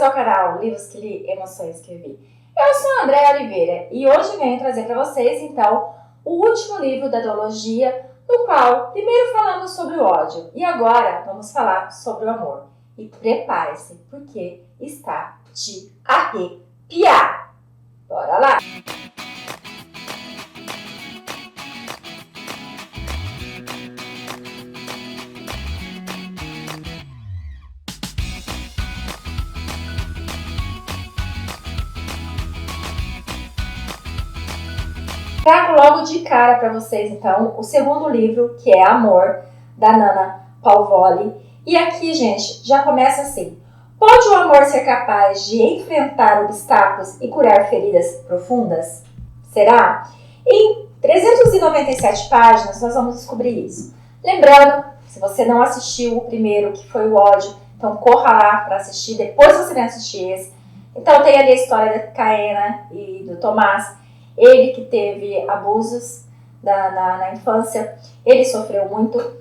bem-vindos ao canal Livros que Li, Emoções que Vi. Eu sou a Andréa Oliveira e hoje venho trazer para vocês, então, o último livro da duologia, no qual primeiro falamos sobre o ódio e agora vamos falar sobre o amor. E prepare-se, porque está de arrepiar. Bora lá! Trago logo de cara para vocês, então, o segundo livro, que é Amor, da Nana Palvoli. E aqui, gente, já começa assim. Pode o amor ser capaz de enfrentar obstáculos e curar feridas profundas? Será? Em 397 páginas, nós vamos descobrir isso. Lembrando, se você não assistiu o primeiro, que foi o ódio, então corra lá para assistir, depois você vem assistir esse. Então tem ali a história da Caena e do Tomás. Ele que teve abusos na infância, ele sofreu muito.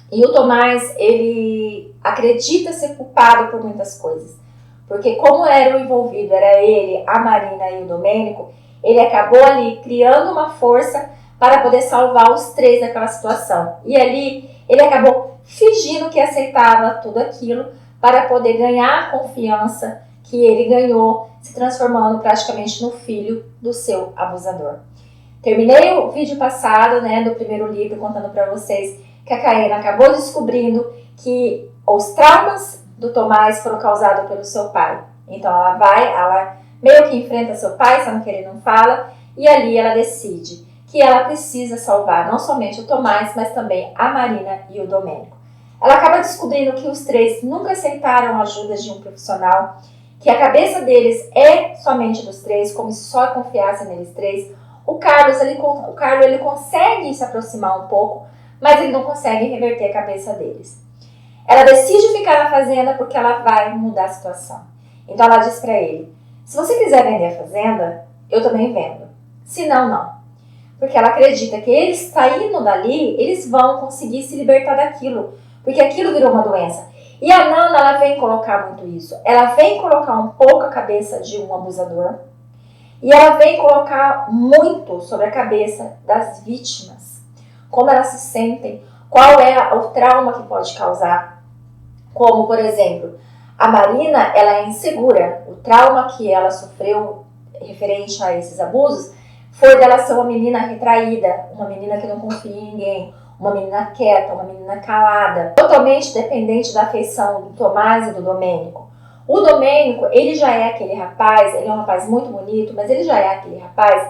E o Tomás, ele acredita ser culpado por muitas coisas. Porque como era o envolvido, era ele, a Marina e o Domênico, ele acabou ali criando uma força para poder salvar os três daquela situação. E ali, ele acabou fingindo que aceitava tudo aquilo para poder ganhar a confiança que ele ganhou, se transformando praticamente no filho do seu abusador. Terminei o vídeo passado, do primeiro livro, contando para vocês que a Caena acabou descobrindo que os traumas do Tomás foram causados pelo seu pai. Então ela meio que enfrenta seu pai, sabe que ele não fala, e ali ela decide que ela precisa salvar não somente o Tomás, mas também a Marina e o Domênico. Ela acaba descobrindo que os três nunca aceitaram a ajuda de um profissional, que a cabeça deles é somente dos três, como se só confiassem neles três. O Carlos ele consegue se aproximar um pouco, mas ele não consegue reverter a cabeça deles. Ela decide ficar na fazenda porque ela vai mudar a situação. Então ela diz para ele, se você quiser vender a fazenda, eu também vendo. Se não, não. Porque ela acredita que eles saindo dali, eles vão conseguir se libertar daquilo, porque aquilo virou uma doença. E a Nana, ela vem colocar muito isso. Ela vem colocar um pouco a cabeça de um abusador e ela vem colocar muito sobre a cabeça das vítimas. Como elas se sentem, qual é o trauma que pode causar. Como, por exemplo, a Marina, ela é insegura. O trauma que ela sofreu referente a esses abusos foi dela ser uma menina retraída, uma menina que não confia em ninguém, uma menina quieta, uma menina calada, totalmente dependente da afeição do Tomás e do Domênico. O Domênico, ele já é aquele rapaz, ele é um rapaz muito bonito, mas ele já é aquele rapaz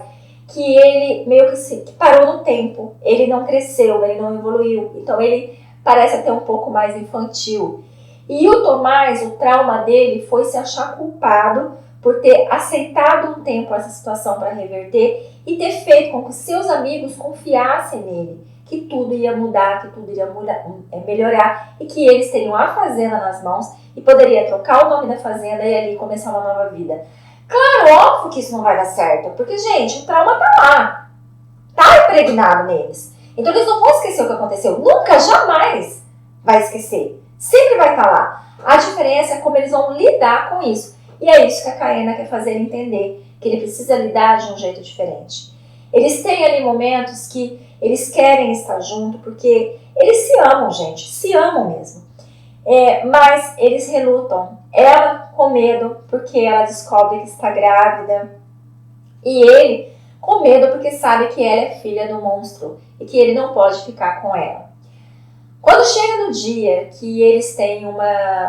que ele meio que parou no tempo, ele não cresceu, ele não evoluiu, então ele parece até um pouco mais infantil. E o Tomás, o trauma dele foi se achar culpado por ter aceitado um tempo essa situação para reverter e ter feito com que seus amigos confiassem nele, que tudo ia mudar, que tudo ia melhorar e que eles teriam a fazenda nas mãos e poderia trocar o nome da fazenda e ali começar uma nova vida. Claro, óbvio que isso não vai dar certo, porque, gente, o trauma tá lá, tá impregnado neles. Então eles não vão esquecer o que aconteceu, nunca, jamais vai esquecer, sempre vai estar lá. A diferença é como eles vão lidar com isso. E é isso que a Caena quer fazer ele entender, que ele precisa lidar de um jeito diferente. Eles têm ali momentos que eles querem estar junto, porque eles se amam, gente, se amam mesmo. Mas eles relutam. Ela com medo, porque ela descobre que está grávida. E ele com medo, porque sabe que ela é filha do monstro e que ele não pode ficar com ela. Quando chega no dia que eles têm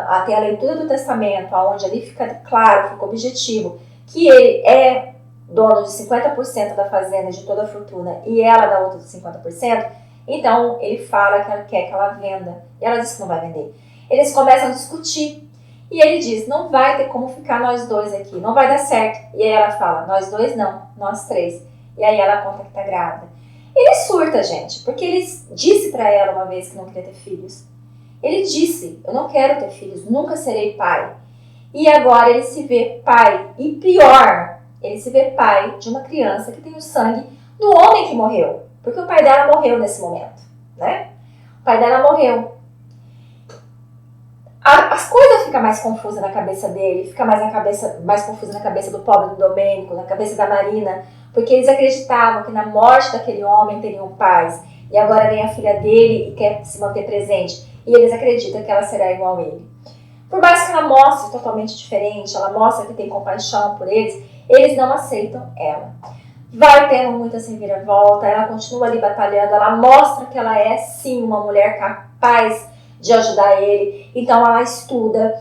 até a leitura do testamento, onde ali fica claro, fica objetivo, que ele é dono de 50% da fazenda, de toda a fortuna, e ela dá outro de 50%, então ele fala que ela quer que ela venda. E ela diz que não vai vender. Eles começam a discutir. E ele diz, não vai ter como ficar nós dois aqui, não vai dar certo. E aí ela fala, nós dois não, nós três. E aí ela conta que tá grávida. Ele surta, gente, porque ele disse pra ela uma vez que não queria ter filhos. Ele disse, eu não quero ter filhos, nunca serei pai. E agora ele se vê pai. E pior, ele se vê pai de uma criança que tem o sangue do homem que morreu. Porque o pai dela morreu nesse momento, né? O pai dela morreu. as coisas ficam mais confusas na cabeça dele, fica mais confusa na cabeça do pobre do Domênico, na cabeça da Marina, porque eles acreditavam que na morte daquele homem teriam paz, e agora vem a filha dele e quer se manter presente, e eles acreditam que ela será igual a ele. Por mais que ela mostre totalmente diferente, ela mostra que tem compaixão por eles não aceitam ela. Vai tendo muita reviravolta, ela continua ali batalhando, ela mostra que ela é sim uma mulher capaz de ajudar ele, então ela estuda,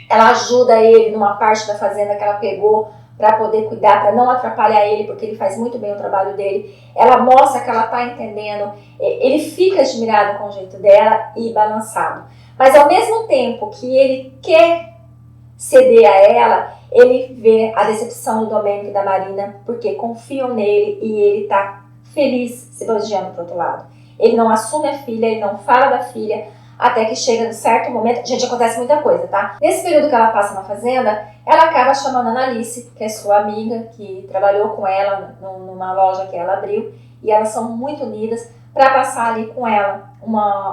ela ajuda ele numa parte da fazenda que ela pegou para poder cuidar, para não atrapalhar ele, porque ele faz muito bem o trabalho dele. Ela mostra que ela está entendendo, ele fica admirado com o jeito dela e balançado. Mas ao mesmo tempo que ele quer ceder a ela, ele vê a decepção do Domênico e da Marina, porque confiam nele e ele está feliz se elogiando para o outro lado. Ele não assume a filha, ele não fala da filha, até que chega num certo momento. Gente, acontece muita coisa, tá? Nesse período que ela passa na fazenda, ela acaba chamando a Analice, que é sua amiga, que trabalhou com ela numa loja que ela abriu, e elas são muito unidas para passar ali com ela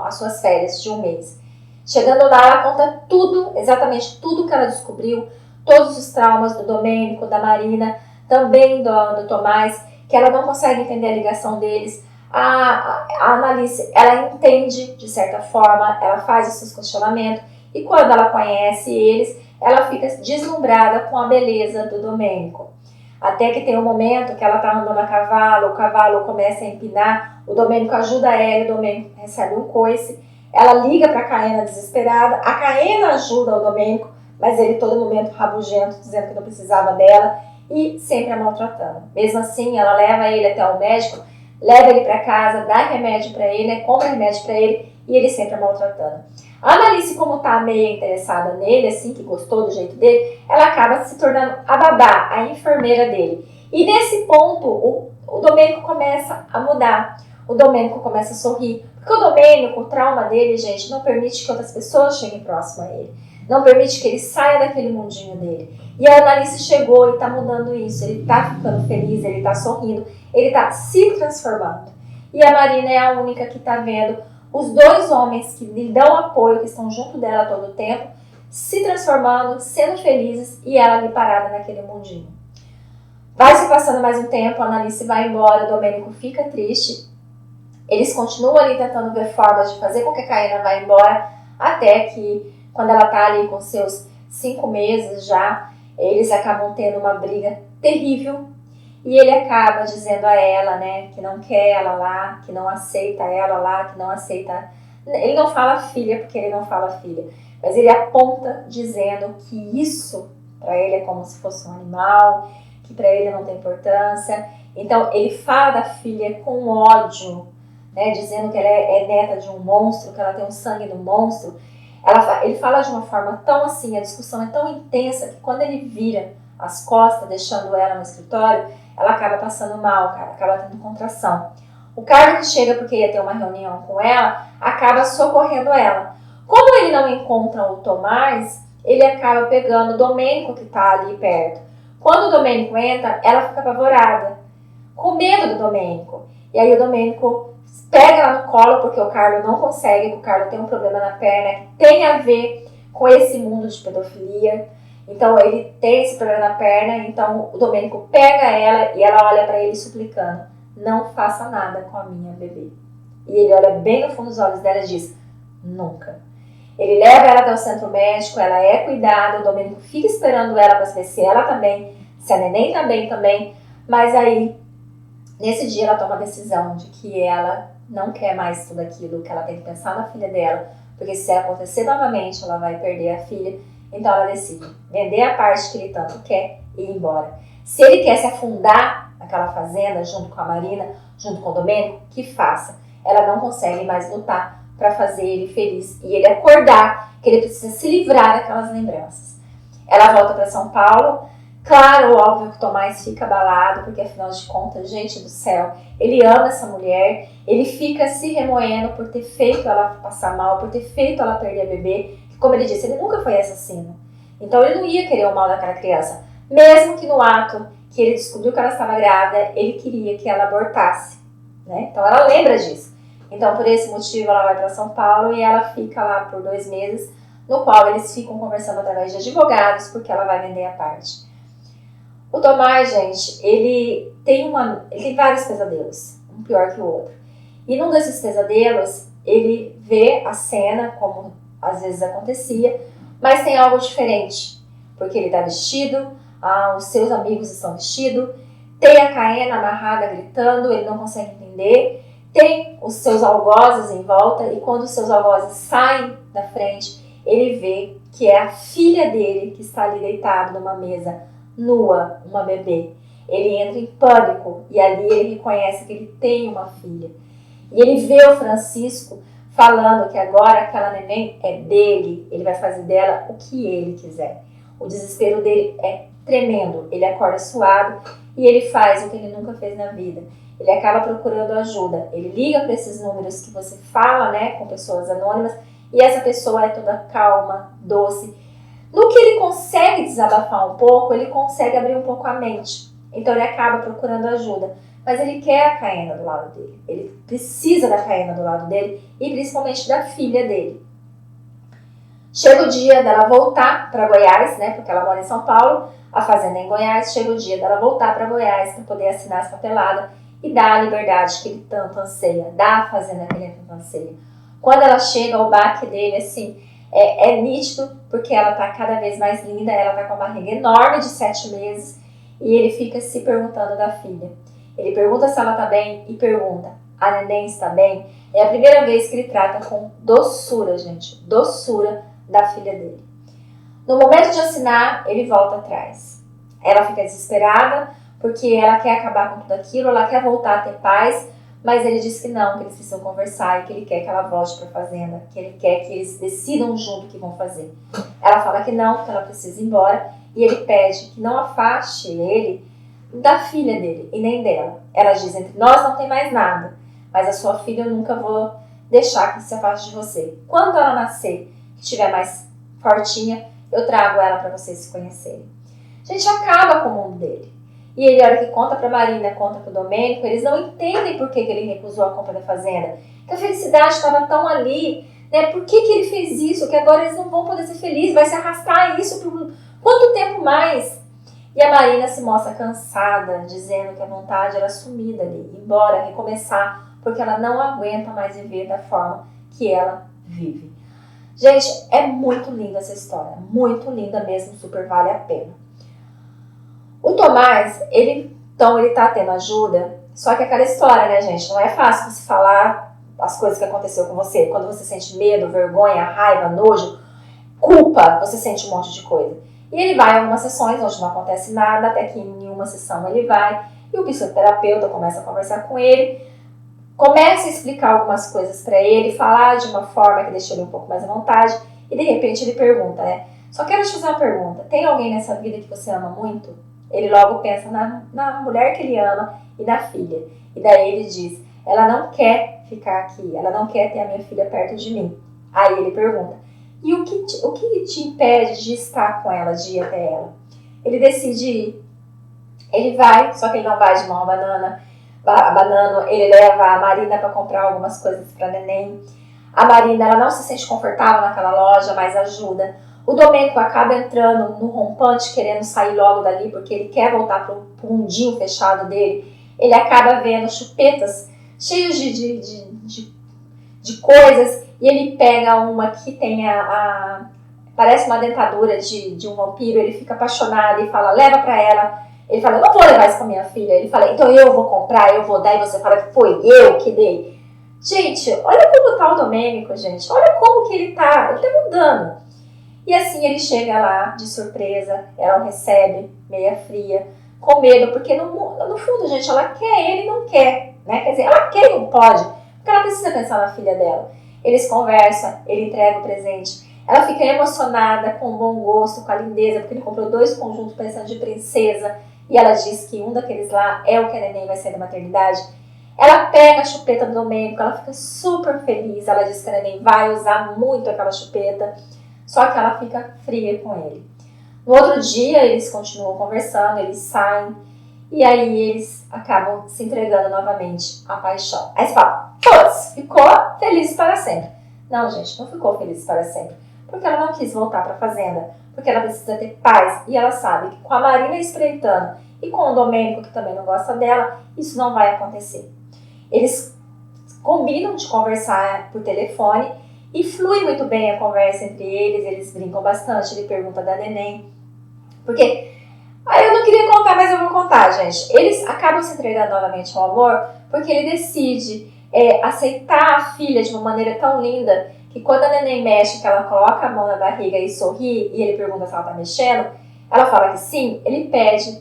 as suas férias de um mês. Chegando lá, ela conta tudo, exatamente tudo que ela descobriu, todos os traumas do Domênico, da Marina, também do Tomás, que ela não consegue entender a ligação deles. A Analice, ela entende de certa forma, ela faz os seus questionamentos, e quando ela conhece eles, ela fica deslumbrada com a beleza do Domênico. Até que tem um momento que ela está andando a cavalo, o cavalo começa a empinar, o Domênico ajuda ela, o Domênico recebe um coice, ela liga para a Caena desesperada, a Caena ajuda o Domênico, mas ele todo momento rabugento, dizendo que não precisava dela e sempre a maltratando. Mesmo assim, ela leva ele até o médico, leva ele para casa, dá remédio para ele, compra remédio para ele e ele sempre a maltratando. A Analice, como tá meio interessada nele, assim, que gostou do jeito dele, ela acaba se tornando a babá, a enfermeira dele. E nesse ponto, o Domênico começa a mudar. O Domênico começa a sorrir. Porque o Domênico, o trauma dele, gente, não permite que outras pessoas cheguem próximo a ele. Não permite que ele saia daquele mundinho dele. E a Analice chegou e está mudando isso. Ele está ficando feliz, ele está sorrindo, ele está se transformando. E a Marina é a única que está vendo os dois homens que lhe dão apoio, que estão junto dela todo o tempo, se transformando, sendo felizes e ela ali parada naquele mundinho. Vai se passando mais um tempo, a Analice vai embora, o Domênico fica triste. Eles continuam ali tentando ver formas de fazer com que a Caena vá embora, até que quando ela está ali com seus 5 meses já, eles acabam tendo uma briga terrível. E ele acaba dizendo a ela, né, que não quer ela lá, que não aceita ela lá, que não aceita... Ele não fala filha, porque ele não fala filha. Mas ele aponta dizendo que isso, para ele, é como se fosse um animal, que para ele não tem importância. Então, ele fala da filha com ódio, né, dizendo que ela é neta de um monstro, que ela tem o sangue do monstro. Ele fala de uma forma tão assim, a discussão é tão intensa, que quando ele vira as costas, deixando ela no escritório, ela acaba passando mal, cara, acaba tendo contração. O cara que chega porque ia ter uma reunião com ela, acaba socorrendo ela. Como ele não encontra o Tomás, ele acaba pegando o Domênico que tá ali perto. Quando o Domênico entra, ela fica apavorada, com medo do Domênico. E aí o Domênico pega ela no colo, porque o Carlo não consegue, porque o Carlo tem um problema na perna, que tem a ver com esse mundo de pedofilia. Então ele tem esse problema na perna, então o Domênico pega ela e ela olha para ele suplicando: não faça nada com a minha bebê. E ele olha bem no fundo dos olhos dela e diz: nunca. Ele leva ela até o centro médico, ela é cuidada, o Domênico fica esperando ela para saber se ela também, se a neném também, mas aí, nesse dia ela toma a decisão de que ela não quer mais tudo aquilo, que ela tem que pensar na filha dela, porque se acontecer novamente ela vai perder a filha. Então ela decide vender a parte que ele tanto quer e ir embora. Se ele quer se afundar naquela fazenda junto com a Marina, junto com o Domênico, que faça. Ela não consegue mais lutar para fazer ele feliz e ele acordar que ele precisa se livrar daquelas lembranças. Ela volta para São Paulo. Claro, óbvio que o Tomás fica abalado, porque afinal de contas, gente do céu, ele ama essa mulher, ele fica se remoendo por ter feito ela passar mal, por ter feito ela perder a bebê. Como ele disse, ele nunca foi assassino. Então ele não ia querer o mal daquela criança. Mesmo que no ato que ele descobriu que ela estava grávida, ele queria que ela abortasse. Né? Então ela lembra disso. Então por esse motivo ela vai para São Paulo e ela fica lá por 2 meses no qual eles ficam conversando através de advogados, porque ela vai vender a parte. O Tomás, gente, ele tem vários pesadelos, um pior que o outro. E num desses pesadelos, ele vê a cena, como às vezes acontecia, mas tem algo diferente, porque ele está vestido, os seus amigos estão vestidos, tem a Caena amarrada gritando, ele não consegue entender, tem os seus algozes em volta, e quando os seus algozes saem da frente, ele vê que é a filha dele que está ali deitada numa mesa nua, uma bebê. Ele entra em pânico e ali ele reconhece que ele tem uma filha. E ele vê o Francisco falando que agora aquela neném é dele, ele vai fazer dela o que ele quiser. O desespero dele é tremendo, ele acorda suado e ele faz o que ele nunca fez na vida. Ele acaba procurando ajuda, ele liga para esses números que você fala, né, com pessoas anônimas, e essa pessoa é toda calma, doce. No que ele consegue desabafar um pouco, ele consegue abrir um pouco a mente. Então ele acaba procurando ajuda. Mas ele quer a Caena do lado dele. Ele precisa da Caena do lado dele e principalmente da filha dele. Chega o dia dela voltar para Goiás, né? Porque ela mora em São Paulo, a fazenda é em Goiás. Chega o dia dela voltar para Goiás para poder assinar essa papelada e dar a liberdade que ele tanto anseia, dar a fazenda que ele tanto anseia. Quando ela chega, o baque dele, assim, é nítido, porque ela tá cada vez mais linda, ela tá com uma barriga enorme de 7 meses e ele fica se perguntando da filha. Ele pergunta se ela tá bem e pergunta, a neném está bem? É a primeira vez que ele trata com doçura, gente, doçura da filha dele. No momento de assinar, ele volta atrás. Ela fica desesperada porque ela quer acabar com tudo aquilo, ela quer voltar a ter paz, mas ele diz que não, que eles precisam conversar e que ele quer que ela volte para a fazenda, que ele quer que eles decidam junto o que vão fazer. Ela fala que não, que ela precisa ir embora e ele pede que não afaste ele da filha dele e nem dela. Ela diz, entre nós não tem mais nada, mas a sua filha eu nunca vou deixar que se afaste de você. Quando ela nascer, que estiver mais fortinha, eu trago ela para vocês se conhecerem. A gente acaba com o mundo dele. E ele, a hora que conta pra Marina, conta pro Domênico, eles não entendem por que ele recusou a compra da fazenda. Que a felicidade estava tão ali, né? Por que ele fez isso? Que agora eles não vão poder ser felizes, vai se arrastar isso por quanto tempo mais? E a Marina se mostra cansada, dizendo que a vontade era sumida ali, ir embora, recomeçar, porque ela não aguenta mais viver da forma que ela vive. Gente, é muito linda essa história, muito linda mesmo, super vale a pena. O Tomás, ele tá tendo ajuda, só que aquela história, né, gente, não é fácil você falar as coisas que aconteceu com você, quando você sente medo, vergonha, raiva, nojo, culpa, você sente um monte de coisa. E ele vai a algumas sessões onde não acontece nada, até que em uma sessão ele vai, e o psicoterapeuta começa a conversar com ele, começa a explicar algumas coisas para ele, falar de uma forma que deixa ele um pouco mais à vontade, e de repente ele pergunta, né, só quero te fazer uma pergunta, tem alguém nessa vida que você ama muito? Ele logo pensa na mulher que ele ama e na filha. E daí ele diz, ela não quer ficar aqui, ela não quer ter a minha filha perto de mim. Aí ele pergunta, e o que te impede de estar com ela, de ir até ela? Ele decide ir. Ele vai, só que ele não vai de mão a banana, ele leva a Marina para comprar algumas coisas para neném. A Marina, ela não se sente confortável naquela loja, mas ajuda. O Domênico acaba entrando no rompante, querendo sair logo dali, porque ele quer voltar pro mundinho fechado dele. Ele acaba vendo chupetas cheios de coisas, e ele pega uma que tem parece uma dentadura de um vampiro. Ele fica apaixonado e fala, leva pra ela. Ele fala, eu não vou levar isso pra minha filha. Ele fala, então eu vou comprar, eu vou dar, e você fala que foi eu que dei. Gente, olha como tá o Domênico, gente. Olha como que ele tá mudando. E assim ele chega lá de surpresa, ela o recebe, meia fria, com medo, porque no fundo, gente, ela quer, ele não quer, né? Quer dizer, ela quer e não pode, porque ela precisa pensar na filha dela. Eles conversam, ele entrega o presente, ela fica emocionada, com bom gosto, com a lindeza, porque ele comprou 2 conjuntos pensando de princesa, e ela diz que um daqueles lá é o que a neném vai sair da maternidade. Ela pega a chupeta do Domênico, ela fica super feliz, ela diz que a neném vai usar muito aquela chupeta, só que ela fica fria com ele. No outro dia, eles continuam conversando, eles saem, e aí eles acabam se entregando novamente à paixão. Aí você fala, putz, ficou feliz para sempre. Não, gente, não ficou feliz para sempre. porque ela não quis voltar para a fazenda, porque ela precisa ter paz e ela sabe que com a Marina espreitando e com o Domênico, que também não gosta dela, isso não vai acontecer. Eles combinam de conversar por telefone e flui muito bem a conversa entre eles brincam bastante, ele pergunta da neném, porque eu não queria contar, mas eu vou contar, gente. Eles acabam se entregando novamente ao amor porque ele decide aceitar a filha de uma maneira tão linda que quando a neném mexe, que ela coloca a mão na barriga e sorri, e ele pergunta se ela tá mexendo, ela fala que sim, ele pede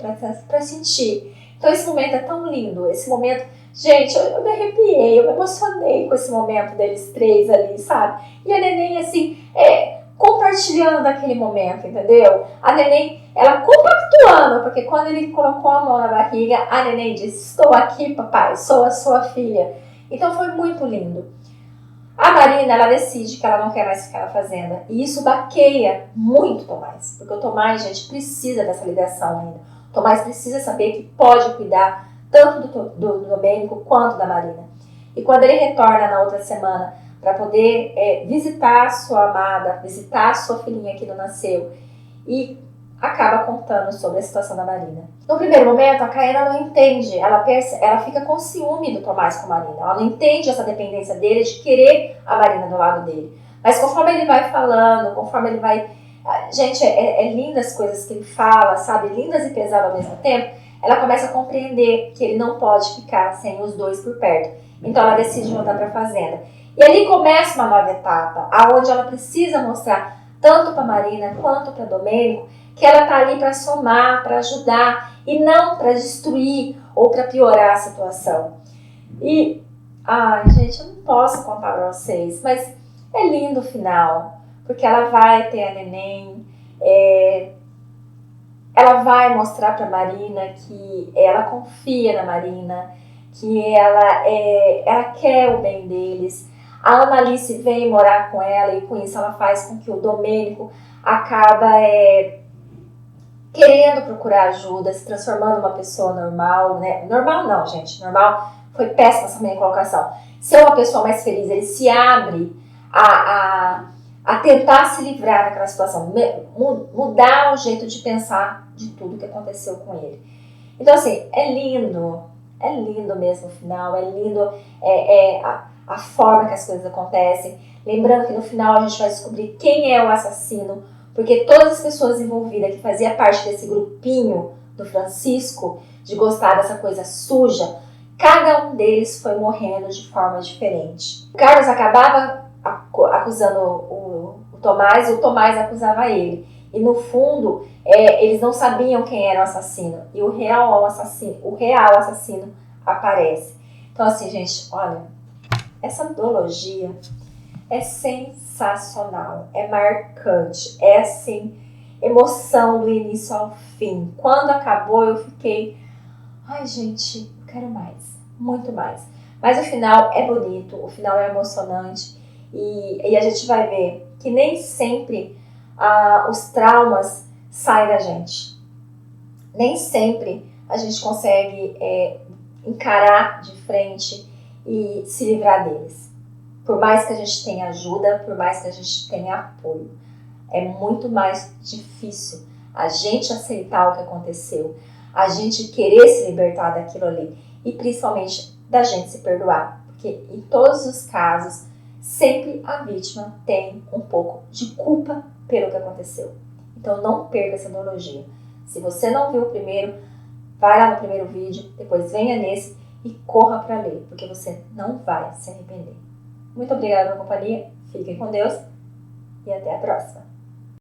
pra sentir. Então esse momento é tão lindo, esse momento, gente, eu me arrepiei, eu me emocionei com esse momento deles três ali, sabe? E a neném, assim, compartilhando daquele momento, entendeu? A neném, ela compactuando, porque quando ele colocou a mão na barriga, a neném disse, estou aqui, papai, sou a sua filha. Então foi muito lindo. A Marina, ela decide que ela não quer mais ficar na fazenda. E isso baqueia muito o Tomás. Porque o Tomás, gente, precisa dessa ligação ainda. O Tomás precisa saber que pode cuidar tanto do Domênico quanto da Marina. E quando ele retorna na outra semana para poder visitar a sua amada, visitar a sua filhinha que não nasceu, e acaba contando sobre a situação da Marina. No primeiro momento, a Caena não entende, ela fica com ciúme do Tomás com a Marina, ela não entende essa dependência dele de querer a Marina do lado dele. Mas conforme ele vai falando, conforme ele vai... Gente, é lindas as coisas que ele fala, sabe? Lindas e pesadas ao mesmo tempo. Ela começa a compreender que ele não pode ficar sem os dois por perto. Então ela decide voltar para a fazenda. E ali começa uma nova etapa, onde ela precisa mostrar, tanto para Marina quanto para Domênico, que ela tá ali para somar, para ajudar e não para destruir ou para piorar a situação. E, gente, eu não posso contar para vocês, mas é lindo o final, porque ela vai ter a neném, ela vai mostrar para Marina que ela confia na Marina, que ela quer o bem deles. A Annalise vem morar com ela e com isso ela faz com que o Domênico acaba querendo procurar ajuda, se transformando numa pessoa normal, né? Normal não, gente. Normal foi péssima essa minha colocação. Ser uma pessoa mais feliz, ele se abre a tentar se livrar daquela situação, mudar o jeito de pensar de tudo que aconteceu com ele. Então, assim, é lindo mesmo o final, é lindo a forma que as coisas acontecem. Lembrando que no final a gente vai descobrir quem é o assassino, porque todas as pessoas envolvidas que faziam parte desse grupinho do Francisco, de gostar dessa coisa suja, cada um deles foi morrendo de forma diferente. O Carlos acabava acusando o Tomás e o Tomás acusava ele. E no fundo, eles não sabiam quem era o assassino. E o real assassino aparece. Então assim, gente, olha, essa duologia é sensacional, é marcante, é assim, emoção do início ao fim. Quando acabou eu fiquei, ai gente, eu quero mais, muito mais. Mas o final é bonito, o final é emocionante e a gente vai ver que nem sempre os traumas saem da gente. Nem sempre a gente consegue encarar de frente e se livrar deles. Por mais que a gente tenha ajuda, por mais que a gente tenha apoio, é muito mais difícil a gente aceitar o que aconteceu, a gente querer se libertar daquilo ali e principalmente da gente se perdoar, porque em todos os casos sempre a vítima tem um pouco de culpa pelo que aconteceu. Então não perca essa analogia. Se você não viu o primeiro, vai lá no primeiro vídeo, depois venha nesse e corra para ler, porque você não vai se arrepender. Muito obrigada pela companhia, fiquem com Deus e até a próxima.